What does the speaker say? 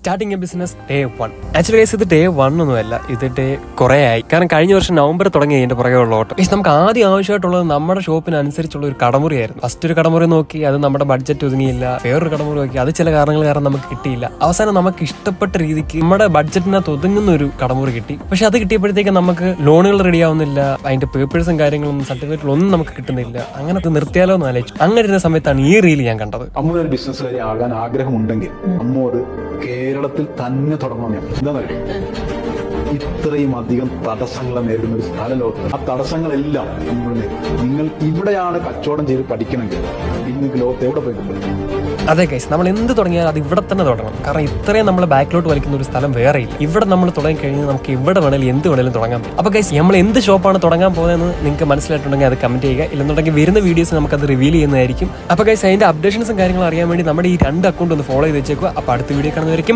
Starting A business day 1. Actually guys ഇത് day 1 ഒന്നുമല്ല, ഇത് ഡേ കുറേ ആയി. കാരണം കഴിഞ്ഞ വർഷം നവംബർ തുടങ്ങി ഇതിന്റെ പുറകെ ഉള്ള ഓട്ടം. ഗൈസ് നമുക്ക് ആദ്യം ആവശ്യമായിട്ടുള്ളത് നമ്മുടെ ഷോപ്പിനനുസരിച്ചുള്ള ഒരു കടമുറിയായിരുന്നു. ഫസ്റ്റ് ഒരു കടമുറി നോക്കി, അത് നമ്മുടെ ബഡ്ജറ്റ് ഒതുങ്ങിയില്ല. വേറൊരു കടമുറി നോക്കി, അത് ചില കാരണങ്ങൾ കാരണം നമുക്ക് കിട്ടിയില്ല. അവസാനം നമുക്ക് ഇഷ്ടപ്പെട്ട രീതിക്ക് നമ്മുടെ ബഡ്ജറ്റിനകത്ത് ഒതുങ്ങുന്ന ഒരു കടമുറി കിട്ടി. പക്ഷെ അത് കിട്ടിയപ്പോഴത്തേക്ക് നമുക്ക് ലോണുകൾ റെഡി ആവുന്നില്ല, അതിന്റെ പേപ്പേഴ്സും കാര്യങ്ങളും സർട്ടിഫിക്കറ്റുകളും ഒന്നും നമുക്ക് കിട്ടുന്നില്ല. അങ്ങനെ അത് നിർത്തിയാലോ എന്ന് ആലോചിച്ചു. അങ്ങനെ ഇരുന്ന സമയത്താണ് ഈ റീൽ ഞാൻ കണ്ടത്. അമ്മ ഒരു ബിസിനസ്സുകാരി ആകാൻ ആഗ്രഹമുണ്ടെങ്കിൽ അമ്മ അത് കേരളത്തിൽ തന്നെ തുടങ്ങണം. എന്താണെന്നറിയോ, ഇത്രയും അധികം തടസ്സങ്ങളെ നേരിടുന്ന ഒരു സ്ഥലം ലോകത്ത്. ആ തടസ്സങ്ങളെല്ലാം നിങ്ങൾ ഇവിടെയാണ് കച്ചവടം ചെയ്ത് പഠിക്കണമെങ്കിൽ നിങ്ങൾക്ക് ലോകത്ത് എവിടെ പോയിട്ടുണ്ട്. അതെ ഗൈസ്, നമ്മൾ എന്ത് തുടങ്ങിയാൽ അത് ഇവിടെ തന്നെ തുടങ്ങണം. കാരണം ഇത്രയും നമ്മൾ ബാക്കിലോട്ട് വലിക്കുന്ന ഒരു സ്ഥലം വേറെ ഇല്ല. ഇവിടെ നമ്മൾ തുടങ്ങി കഴിഞ്ഞാൽ നമുക്ക് എവിടെ വേണേലും എന്ത് വേണേലും തുടങ്ങാൻ പറ്റും. അപ്പോൾ ഗൈസ്, നമ്മൾ എന്ത് ഷോപ്പാണ് തുടങ്ങാൻ പോകുന്നതെന്ന് നിങ്ങൾക്ക് മനസ്സിലായിട്ടുണ്ടെങ്കിൽ അത് കമന്റ് ചെയ്യുക. ഇല്ലെന്നുണ്ടെങ്കിൽ വരുന്ന വീഡിയോസ് നമുക്കത് റിവീൽ ചെയ്യുന്നതായിരിക്കും. അപ്പോൾ ഗൈസ്, അതിന്റെ അപ്ഡേഷൻസും കാര്യങ്ങളും അറിയാൻ വേണ്ടി നമ്മുടെ ഈ 2 അക്കൗണ്ട് ഒന്ന് ഫോളോ ചെയ്ത് വെച്ചേക്കുക. അപ്പോൾ അടുത്ത വീഡിയോ കാണുന്നതായിരിക്കും.